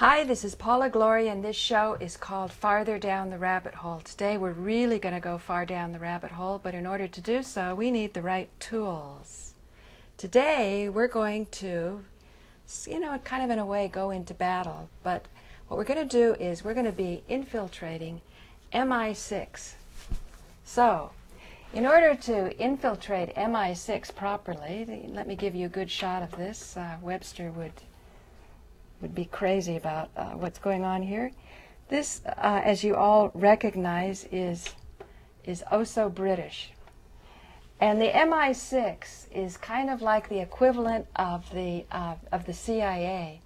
Hi, this is Paula Gloria, and this show is called Farther Down the Rabbit Hole. Today we're really going to go far down the rabbit hole, but in order to do so, we need the right tools. Today we're going to, kind of in a way go into battle, but what we're going to do is we're going to be infiltrating MI6. So, in order to infiltrate MI6 properly, let me give you a good shot of this. Webster would be crazy about what's going on here. This, as you all recognize, is oh so British. And the MI6 is kind of like the equivalent of the CIA,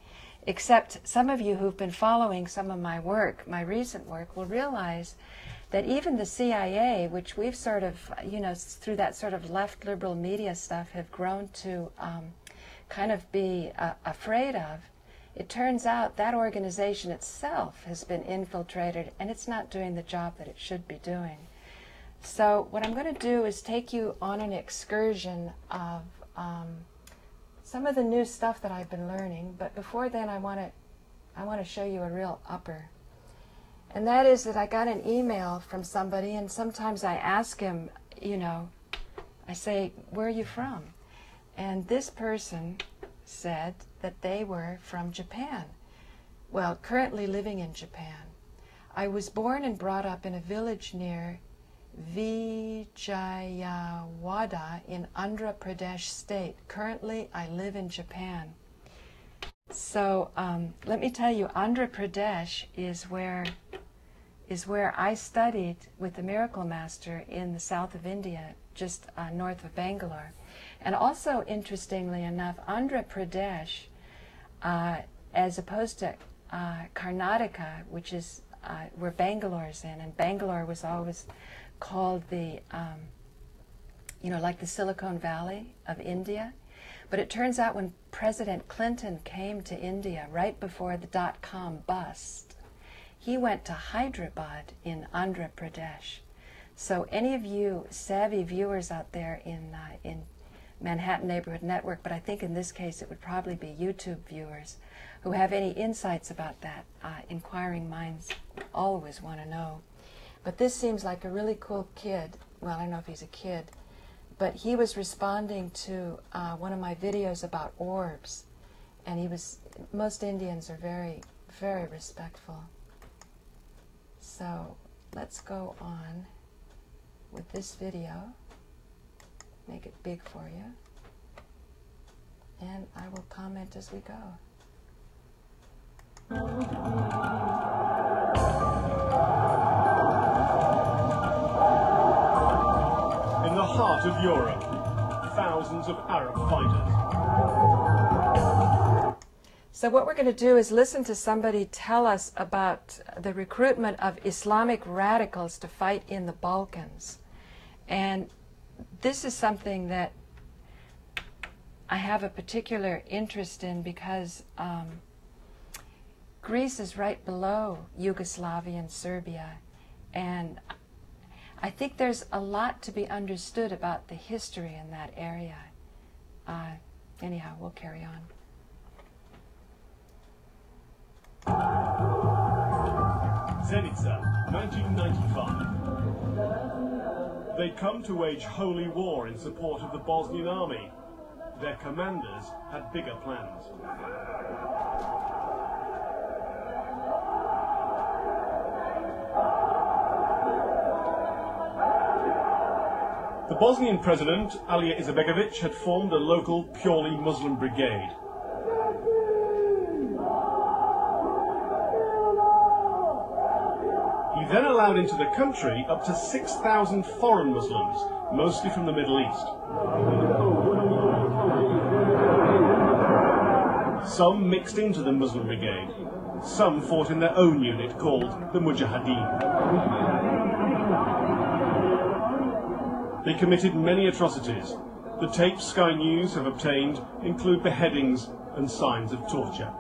except some of you who've been following some of my work, my recent work, will realize that even the CIA, which we've sort of, through that sort of left liberal media stuff, have grown to kind of be afraid of, it turns out that organization itself has been infiltrated, and it's not doing the job that it should be doing. So what I'm going to do is take you on an excursion of some of the new stuff that I've been learning. But before then, I want to show you a real upper. And that is that I got an email from somebody, and sometimes I ask him, I say, "Where are you from?" And this person said that they were from Japan. Well, currently living in Japan. I was born and brought up in a village near Vijayawada in Andhra Pradesh state. Currently, I live in Japan. So let me tell you, Andhra Pradesh is where I studied with the Miracle Master in the south of India, just north of Bangalore. And also, interestingly enough, Andhra Pradesh, as opposed to Karnataka, which is where Bangalore's in, and Bangalore was always called the, like the Silicon Valley of India. But it turns out when President Clinton came to India right before the dot-com bust, he went to Hyderabad in Andhra Pradesh. So any of you savvy viewers out there in Manhattan Neighborhood Network, but I think in this case it would probably be YouTube viewers who have any insights about that. Inquiring minds always want to know. But this seems like a really cool kid. Well, I don't know if he's a kid, but he was responding to one of my videos about orbs, and most Indians are very, very respectful. So let's go on with this video. Make it big for you, and I will comment as we go. In the heart of Europe, thousands of Arab fighters. So what we're going to do is listen to somebody tell us about the recruitment of Islamic radicals to fight in the Balkans. And this is something that I have a particular interest in because Greece is right below Yugoslavia and Serbia, and I think there's a lot to be understood about the history in that area. Anyhow, we'll carry on. Zenica, 1995. They'd come to wage holy war in support of the Bosnian army. Their commanders had bigger plans. The Bosnian president, Alija Izetbegović, had formed a local, purely Muslim brigade. He then allowed into the country up to 6,000 foreign Muslims, mostly from the Middle East. Some mixed into the Muslim brigade. Some fought in their own unit called the Mujahideen. They committed many atrocities. The tapes Sky News have obtained include beheadings and signs of torture.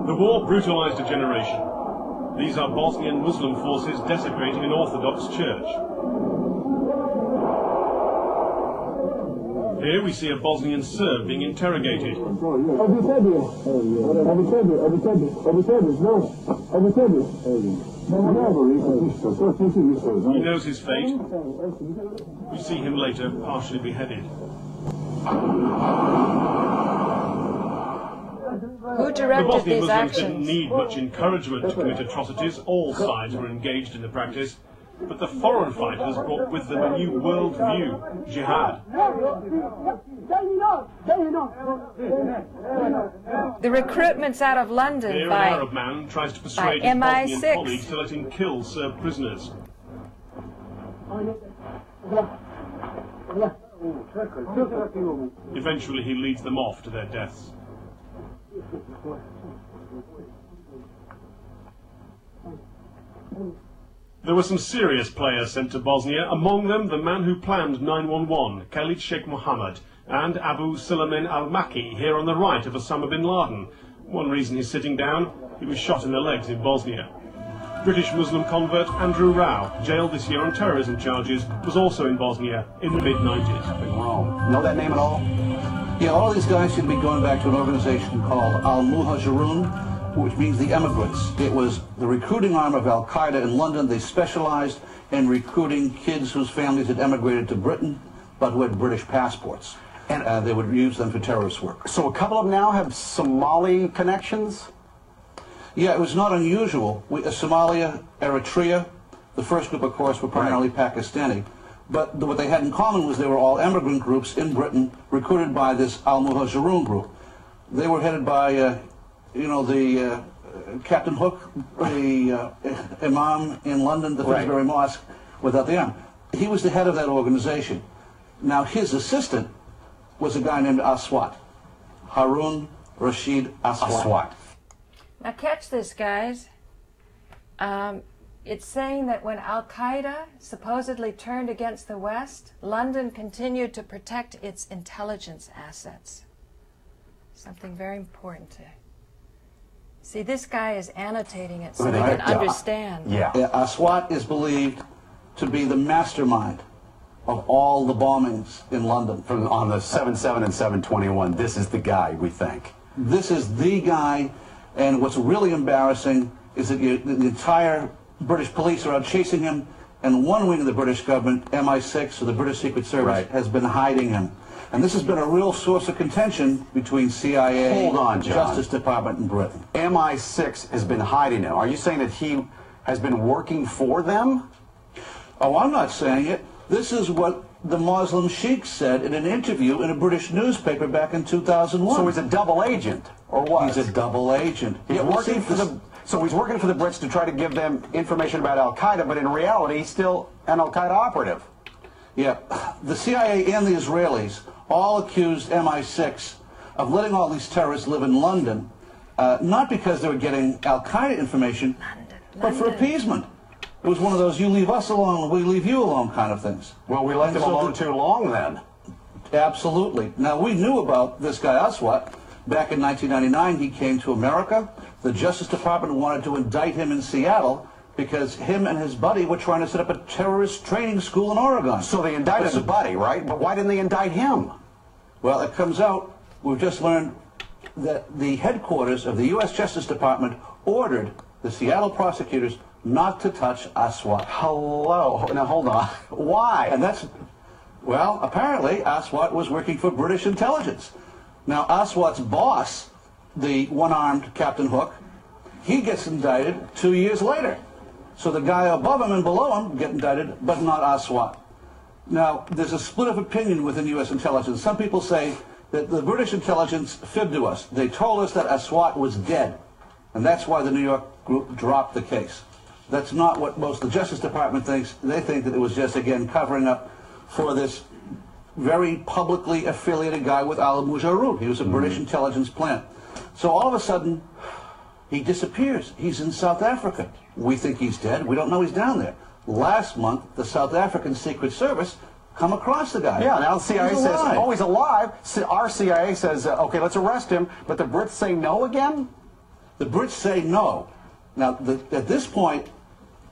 The war brutalized a generation. These are Bosnian Muslim forces desecrating an Orthodox church. Here we see a Bosnian Serb being interrogated. He knows his fate. We see him later partially beheaded. Who The directed Bosnian these Muslims actions? didn't need much encouragement to commit atrocities. All sides were engaged in the practice. But the foreign fighters brought with them a new world view, jihad. The recruitments out of London Here by an Arab man tries to persuade his MI6. Bosnian colleagues to let him kill Serb prisoners. Eventually he leads them off to their deaths. There were some serious players sent to Bosnia, among them the man who planned 9/11, Khalid Sheikh Mohammed, and Abu Suleiman al-Maki, here on the right of Osama bin Laden. One reason he's sitting down, he was shot in the legs in Bosnia. British Muslim convert Andrew Rao, jailed this year on terrorism charges, was also in Bosnia in the mid-90s. Know that name at all? Yeah, all of these guys should be going back to an organization called Al-Muhajirun, which means the emigrants. It was the recruiting arm of Al-Qaeda in London. They specialized in recruiting kids whose families had emigrated to Britain, but who had British passports. And they would use them for terrorist work. So a couple of them now have Somali connections? Yeah, it was not unusual. Somalia, Eritrea, the first group, of course, were primarily Pakistani. But what they had in common was they were all immigrant groups in Britain, recruited by this Al-Muhajirun group. They were headed by Captain Hook, the Imam in London, the Finsbury Mosque, without the M. He was the head of that organization. Now, his assistant was a guy named Aswat, Harun Rashid Aswat. Now catch this, guys. It's saying that when Al-Qaeda supposedly turned against the West, London continued to protect its intelligence assets. Something very important to see. This guy is annotating it so they can understand. Aswat is believed to be the mastermind of all the bombings in London. On the 7/7 and 7/21, this is the guy, we think. This is the guy, and what's really embarrassing is that the entire British police are out chasing him, and one wing of the British government, MI6, or the British Secret Service, has been hiding him. And this has been a real source of contention between CIA, Justice Department, and Britain. MI6 has been hiding him. Are you saying that he has been working for them? Oh, I'm not saying it. This is what the Muslim Sheikh said in an interview in a British newspaper back in 2001. So he's a double agent, or what? He's a double agent. He's working for the... So he's working for the Brits to try to give them information about Al-Qaeda, but in reality, he's still an Al-Qaeda operative. Yeah, the CIA and the Israelis all accused MI6 of letting all these terrorists live in London, not because they were getting Al-Qaeda information, but for appeasement. It was one of those, you leave us alone, we leave you alone kind of things. Well, we left him alone too long then. Absolutely. Now, we knew about this guy Aswat. Back in 1999, he came to America. The Justice Department wanted to indict him in Seattle because him and his buddy were trying to set up a terrorist training school in Oregon. So they indicted the buddy, right? But why didn't they indict him? Well, it comes out, we've just learned that the headquarters of the U.S. Justice Department ordered the Seattle prosecutors not to touch Aswat. Hello. Now, hold on. Why? And that's, well, apparently Aswat was working for British intelligence. Now, Aswat's boss, the one-armed Captain Hook, he gets indicted 2 years later. So the guy above him and below him get indicted, but not Aswat. Now, there's a split of opinion within U.S. intelligence. Some people say that the British intelligence fibbed to us. They told us that Aswat was dead, and that's why the New York group dropped the case. That's not what most of the Justice Department thinks. They think that it was just, again, covering up for this very publicly affiliated guy with Al-Muhajirun. He was a British intelligence plant. So all of a sudden, he disappears. He's in South Africa. We think he's dead. We don't know he's down there. Last month, the South African Secret Service come across the guy. Yeah, now the CIA says, oh, he's alive. Our CIA says, okay, let's arrest him. But the Brits say no again? The Brits say no. Now, at this point,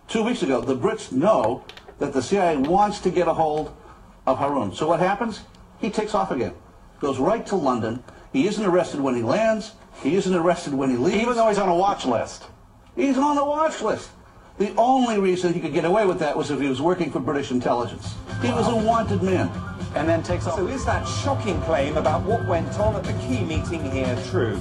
2 weeks ago, the Brits know that the CIA wants to get a hold of Harun. So what happens? he takes off again. Goes right to London. He isn't arrested when he lands. He isn't arrested when he leaves. Even though he's on a watch list. He's on the watch list. The only reason he could get away with that was if he was working for British intelligence. He was a wanted man. And then takes off. So is that shocking claim about what went on at the key meeting here true?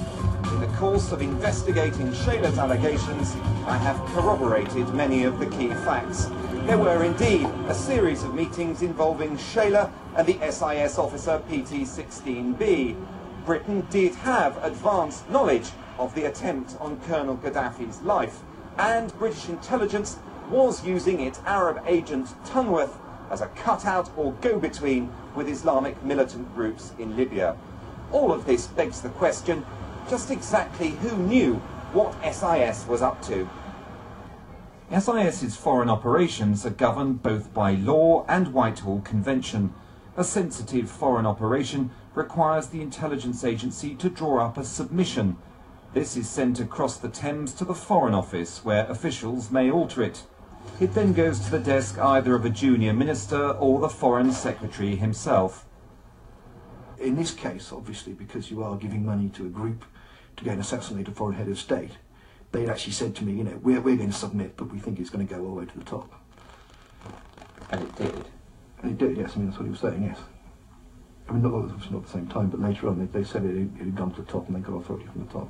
In the course of investigating Shayla's allegations, I have corroborated many of the key facts. There were indeed a series of meetings involving Shayla and the SIS officer PT-16B. Britain did have advanced knowledge of the attempt on Colonel Gaddafi's life, and British intelligence was using its Arab agent Tunworth as a cutout or go-between with Islamic militant groups in Libya. All of this begs the question, just exactly who knew what SIS was up to? SIS's foreign operations are governed both by law and Whitehall Convention. A sensitive foreign operation requires the intelligence agency to draw up a submission. This is sent across the Thames to the Foreign Office, where officials may alter it. It then goes to the desk either of a junior minister or the Foreign Secretary himself. In this case, obviously, because you are giving money to a group to go and assassinate a foreign head of state, they'd actually said to me, you know, we're going to submit, but we think it's going to go all the way to the top. And it did. And it did, yes. I mean, that's what he was saying, yes. I mean, not at the same time, but later on they said it had gone to the top and they got authority from the top.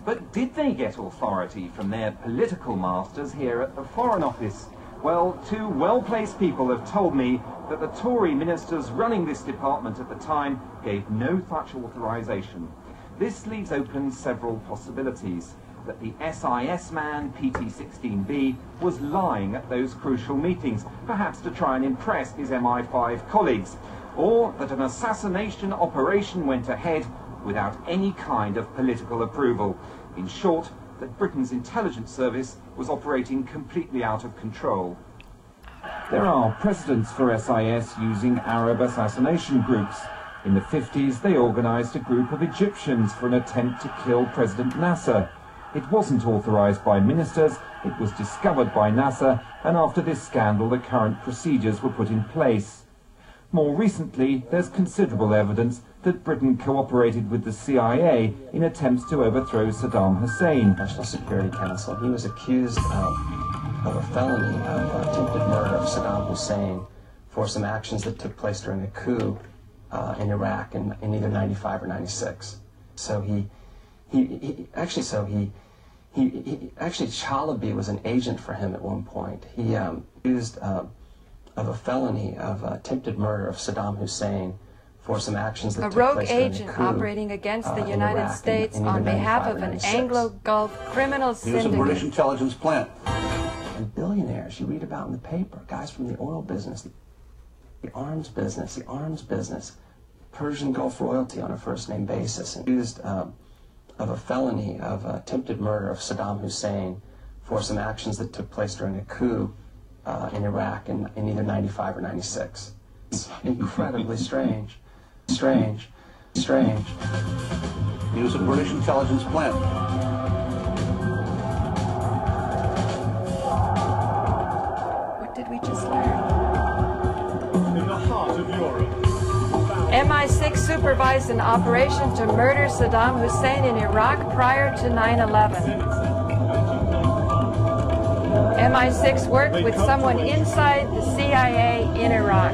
But did they get authority from their political masters here at the Foreign Office? Well, two well-placed people have told me that the Tory ministers running this department at the time gave no such authorization. This leaves open several possibilities. That the SIS man, PT-16B, was lying at those crucial meetings, perhaps to try and impress his MI5 colleagues, or that an assassination operation went ahead without any kind of political approval. In short, that Britain's intelligence service was operating completely out of control. There are precedents for SIS using Arab assassination groups. In the 50s, they organized a group of Egyptians for an attempt to kill President Nasser. It wasn't authorized by ministers, it was discovered by Nasser, and after this scandal, the current procedures were put in place. More recently, there's considerable evidence that Britain cooperated with the CIA in attempts to overthrow Saddam Hussein. National Security Council. He was accused of a felony of attempted murder of Saddam Hussein for some actions that took place during a coup in Iraq in either 95 or 96. So actually Chalabi was an agent for him at one point. He accused of a felony of attempted murder of Saddam Hussein for some actions that took place during a coup. A rogue agent operating against the United Iraq States in on behalf 95 of or an 96. Anglo-Gulf criminal He was a syndicate. British intelligence plant. And billionaires you read about in the paper, guys from the oil business, the arms business, Persian Gulf royalty on a first-name basis, and accused of a felony of attempted murder of Saddam Hussein for some actions that took place during a coup in Iraq in either 95 or 96. It's incredibly strange. Strange. He was a British intelligence plant. What did we just learn? In the heart of Europe. MI6 supervised an operation to murder Saddam Hussein in Iraq prior to 9/11. MI6 worked with someone inside the CIA in Iraq.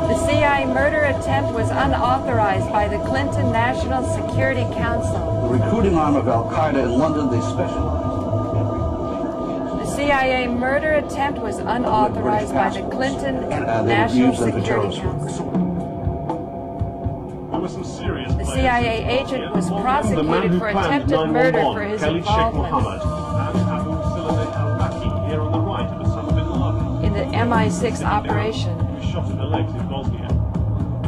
The CIA murder attempt was unauthorized by the Clinton National Security Council. The recruiting arm of Al-Qaeda in London, they specialized. The CIA murder attempt was unauthorized by the Clinton National Security Council. There were some serious The CIA agent was prosecuted for attempted murder for his involvement in the MI6 operation. Shot in the legs in Bosnia.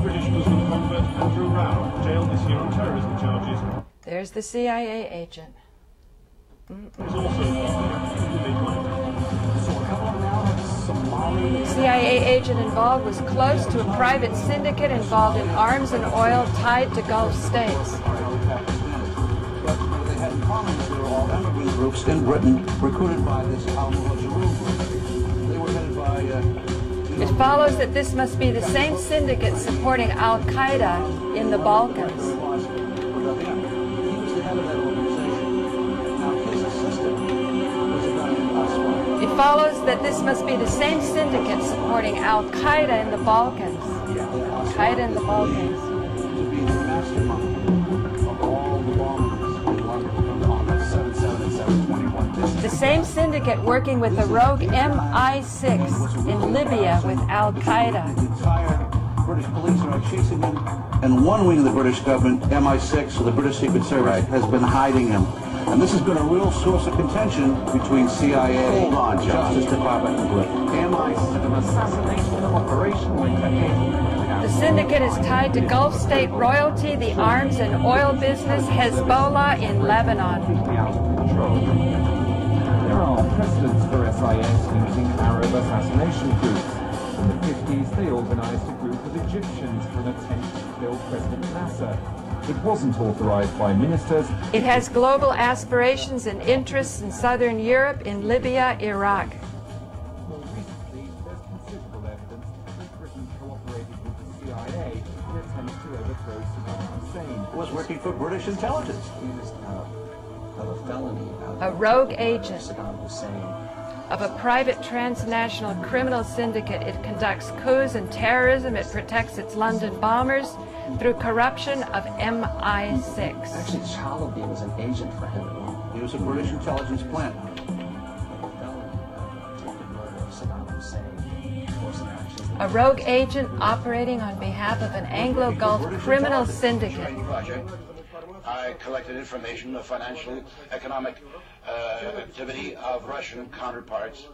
British Muslim convert Andrew Rao, jailed this year on terrorism charges. There's the CIA agent. Was also The CIA agent involved was close to a private syndicate involved in arms and oil tied to Gulf states. But they had in common that they were all immigrant groups in Britain recruited by this Al-Muhajirun group. They were headed by It follows that this must be the same syndicate supporting Al-Qaeda in the Balkans. It follows that this must be the same syndicate supporting Al-Qaeda in the Balkans. Al-Qaeda in the Balkans. To be the mastermind of all the bombers in London on the 7/7 and 7/21. The same syndicate working with the rogue MI6 in Libya with Al-Qaeda. The entire British police are chasing him. And one wing of the British government, MI6, or the British Secret Service, has been hiding him. And this has been a real source of contention between CIA, Justice Department, and Britain. MI6, an assassination operation went ahead. The syndicate is tied to Gulf state royalty, the arms and oil business, Hezbollah in Lebanon. There are precedents for SIS using Arab assassination groups. In the 50s, they organized a group of Egyptians for an attempt to kill President Nasser. It wasn't authorized by ministers. It has global aspirations and interests in southern Europe, in Libya, Iraq. More recently, there's considerable evidence that Britain cooperated with the CIA in attempts to overthrow Saddam Hussein. Was working for British intelligence. Accused of a felony. A rogue agent. Saddam Hussein. Of a private transnational criminal syndicate. It conducts coups and terrorism. It protects its London bombers through corruption of MI6. Actually, Chalabi was an agent for him at one point. He was a British intelligence plant. A rogue agent operating on behalf of an Anglo-Gulf criminal syndicate. I collected information of financial, economic activity of Russian counterparts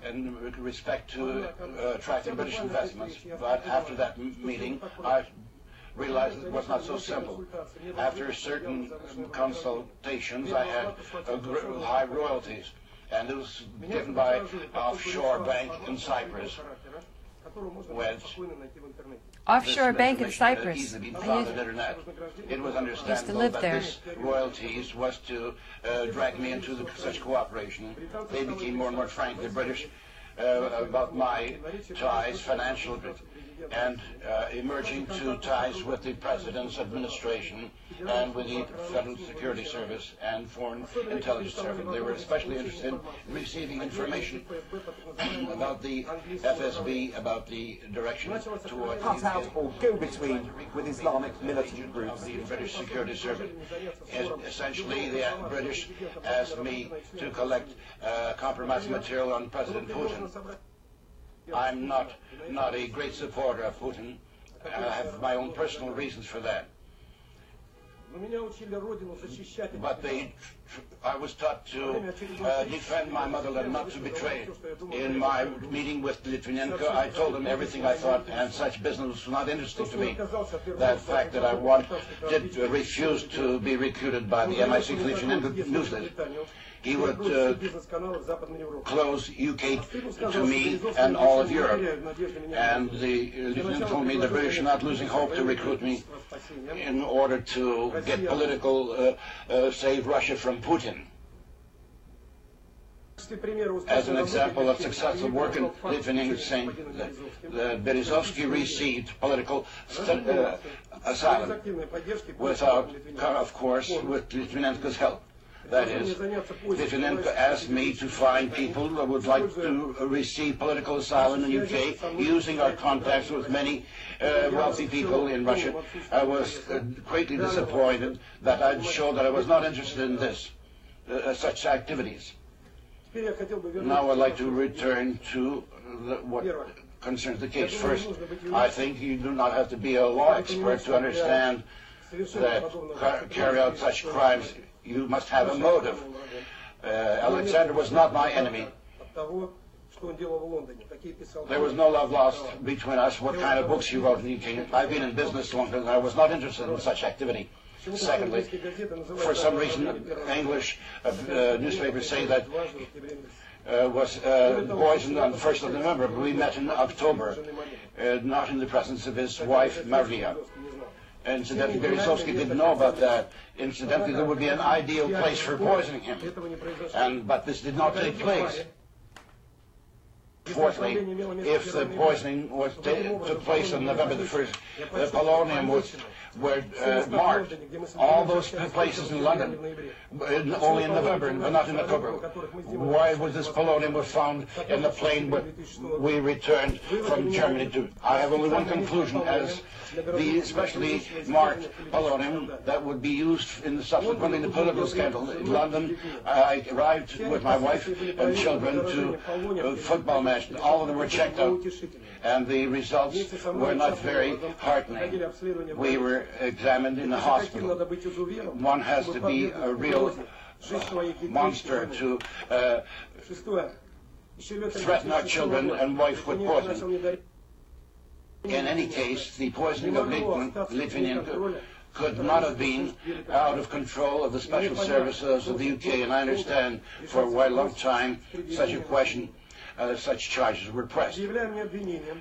in respect to attracting British investments. But after that meeting, I realized it was not so simple. After certain consultations, I had high royalties, and it was given by offshore bank in Cyprus. Offshore bank in Cyprus. Easily been found on the internet. It was understandable that this royalties was to drag me into such cooperation. They became more and more frank, the British, about my ties, financial, and emerging to ties with the President's administration and with the Federal Security Service and Foreign Intelligence Service. They were especially interested in receiving information about the FSB, about the direction towards cut out or go between with Islamic militant groups. The British Security Service. Essentially, the British asked me to collect compromising material on President Putin. I'm not a great supporter of Putin. I have my own personal reasons for that. But I was taught to defend my motherland, not to betray it. In my meeting with Litvinenko, I told him everything I thought, and such business was not interesting to me. That fact that I did refuse to be recruited by the MI6 Litvinenko newsletter. He would close UK to me and all of Europe. And the lieutenant told me the British are not losing hope to recruit me in order to get political, save Russia from Putin. As an example of successful work in Litvinenko, saying that Berezovsky received political asylum without, of course, with Litvinenko's help. That is, Litvinenko asked me to find people who would like to receive political asylum in the UK, using our contacts with many wealthy people in Russia. I was greatly disappointed that I showed that I was not interested in this, such activities. Now I'd like to return to what concerns the case. First, I think you do not have to be a law expert to understand that carry out such crimes, you must have a motive. Alexander was not my enemy. There was no love lost between us, what kind of books he wrote in the UK. I've been in business longer than I was not interested in such activity. Secondly, for some reason, English newspapers say that was poisoned on the 1st of November. We met in October, not in the presence of his wife, Maria. Incidentally, Berezovsky didn't know about that. Incidentally, there would be an ideal place for poisoning him. But this did not take place. Fourthly, if the poisoning took place on November the 1st, the polonium were marked. All those places in London, only in November, but not in October. Why was this polonium was found in the plane we returned from Germany to? I have only one conclusion, as the specially marked polonium that would be used in subsequently in the political scandal in London. I arrived with my wife and children to a football match. All of them were checked out, and the results were not very heartening. We were examined in the hospital. One has to be a real monster to threaten our children and wife with poisoning. In any case, the poisoning of Litvinenko could not have been out of control of the special services of the UK, and I understand for a long time such a question, such charges were pressed.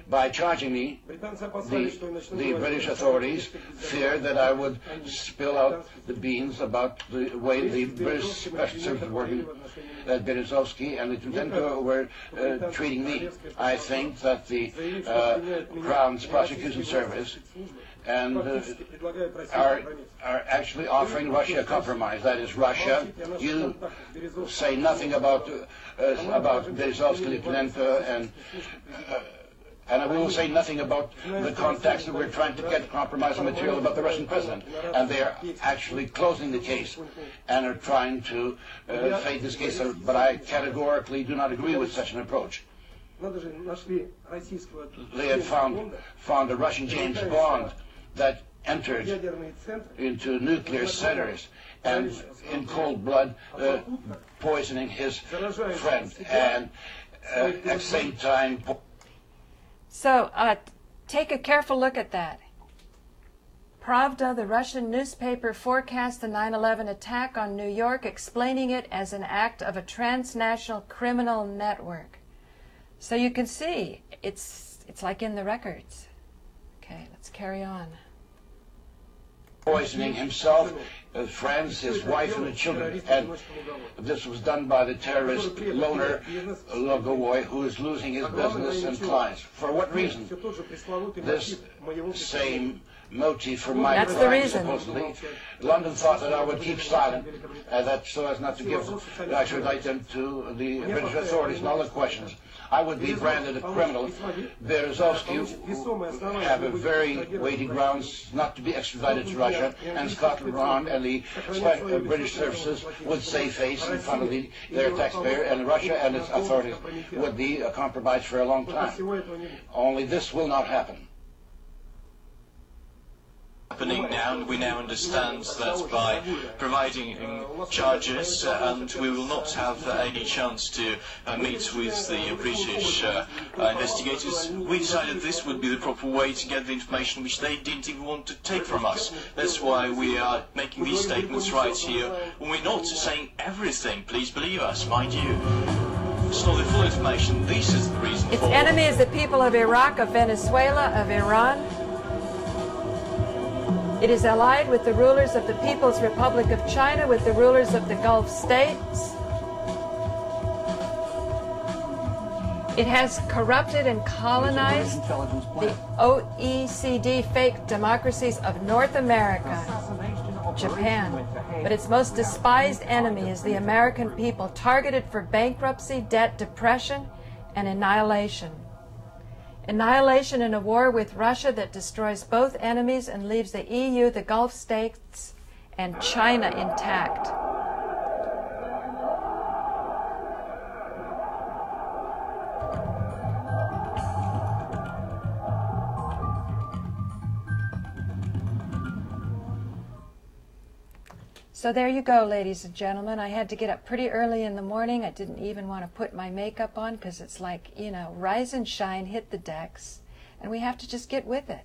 By charging me, the British authorities feared that I would spill out the beans about the way the British special services were working, that Berezovsky and Litvinenko were treating me. I think that the Crown's prosecution service and are actually offering Russia a compromise. That is, Russia, you say nothing about Berezovsky, Litvinenko, and I will say nothing about the contacts that we're trying to get compromising material about the Russian president. And they're actually closing the case and are trying to fade this case. But I categorically do not agree with such an approach. They had found a Russian James Bond that entered into nuclear centers and in cold blood poisoning his friend, and at the same time... So, take a careful look at that. Pravda, the Russian newspaper, forecast the 9/11 attack on New York, explaining it as an act of a transnational criminal network. So you can see, it's like in the records. Okay, let's carry on. Poisoning himself, his friends, his wife, and the children. And this was done by the terrorist loner Logovoy, who is losing his business and clients. For what reason? This same motive for my crime, supposedly. London thought that I would keep silent, that so as not to give the extradition to the British authorities and all the questions. I would be branded a criminal. Berezovsky have a very weighty grounds not to be extradited to Russia, and Scotland Yard and the British services would save face in front of their taxpayer, and Russia and its authorities would be compromised for a long time. Only this will not happen. Happening now, and we now understand that by providing charges, and we will not have any chance to meet with the British investigators, we decided this would be the proper way to get the information which they didn't even want to take from us. That's why we are making these statements right here. We're not saying everything, please believe us, mind you. It's not the full information. This is the reason its enemy is the people of Iraq, of Venezuela, of Iran. It is allied with the rulers of the People's Republic of China, with the rulers of the Gulf states. It has corrupted and colonized the OECD fake democracies of North America, Japan. But its most despised enemy is the American people, targeted for bankruptcy, debt, depression, and annihilation. Annihilation in a war with Russia that destroys both enemies and leaves the EU, the Gulf states, and China intact. So there you go, ladies and gentlemen. I had to get up pretty early in the morning. I didn't even want to put my makeup on because it's like, you know, rise and shine, hit the decks, and we have to just get with it.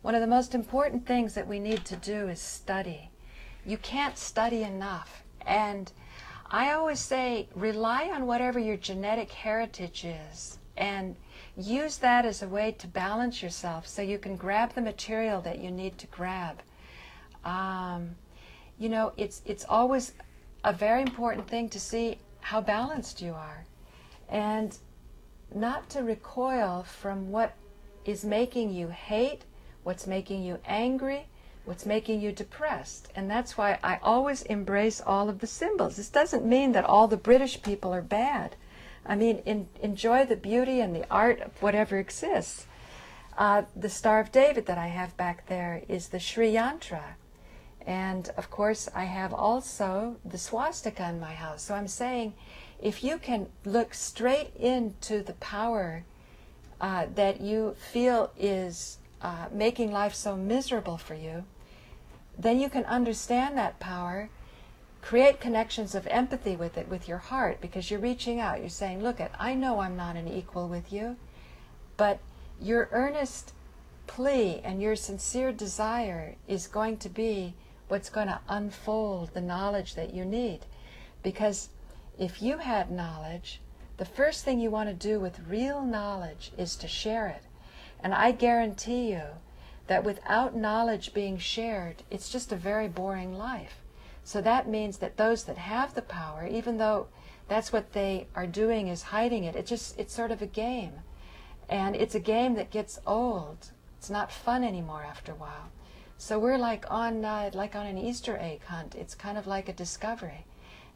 One of the most important things that we need to do is study. You can't study enough. And I always say, rely on whatever your genetic heritage is and use that as a way to balance yourself so you can grab the material that you need to grab. You know, it's always a very important thing to see how balanced you are. And not to recoil from what is making you hate, what's making you angry, what's making you depressed. And that's why I always embrace all of the symbols. This doesn't mean that all the British people are bad. I mean, enjoy the beauty and the art of whatever exists. The Star of David that I have back there is the Sri Yantra. And of course, I have also the swastika in my house. So I'm saying, if you can look straight into the power that you feel is making life so miserable for you, then you can understand that power, create connections of empathy with it, with your heart, because you're reaching out. You're saying, look, I know I'm not an equal with you, but your earnest plea and your sincere desire is going to be what's going to unfold the knowledge that you need. Because if you had knowledge, the first thing you want to do with real knowledge is to share it. And I guarantee you that without knowledge being shared, it's just a very boring life. So that means that those that have the power, even though that's what they are doing is hiding it, it's sort of a game. And it's a game that gets old. It's not fun anymore after a while. So we're like on an Easter egg hunt. It's kind of like a discovery.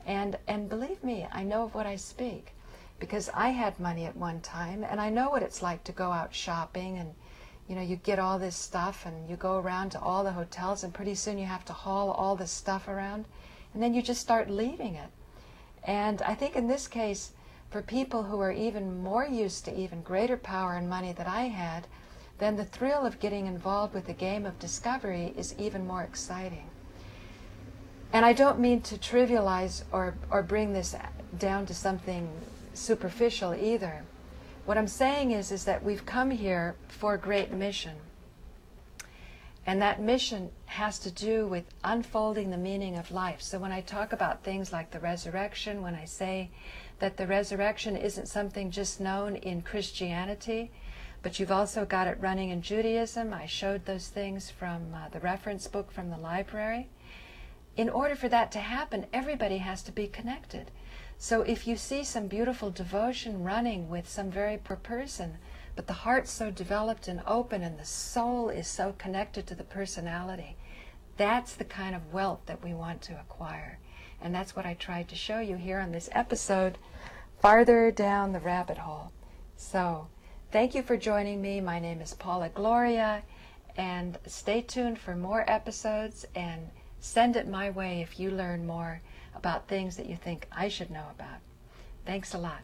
And believe me, I know of what I speak, because I had money at one time, and I know what it's like to go out shopping, and you get all this stuff, and you go around to all the hotels, and pretty soon you have to haul all this stuff around, and then you just start leaving it. And I think in this case, for people who are even more used to even greater power and money that I had, then the thrill of getting involved with the game of discovery is even more exciting. And I don't mean to trivialize or bring this down to something superficial either. What I'm saying is that we've come here for a great mission. And that mission has to do with unfolding the meaning of life. So when I talk about things like the resurrection, when I say that the resurrection isn't something just known in Christianity, but you've also got it running in Judaism. I showed those things from the reference book from the library. In order for that to happen, everybody has to be connected. So if you see some beautiful devotion running with some very poor person, but the heart's so developed and open and the soul is so connected to the personality, that's the kind of wealth that we want to acquire. And that's what I tried to show you here on this episode, Farther Down the Rabbit Hole. So thank you for joining me. My name is Paula Gloria, and stay tuned for more episodes, and send it my way if you learn more about things that you think I should know about. Thanks a lot.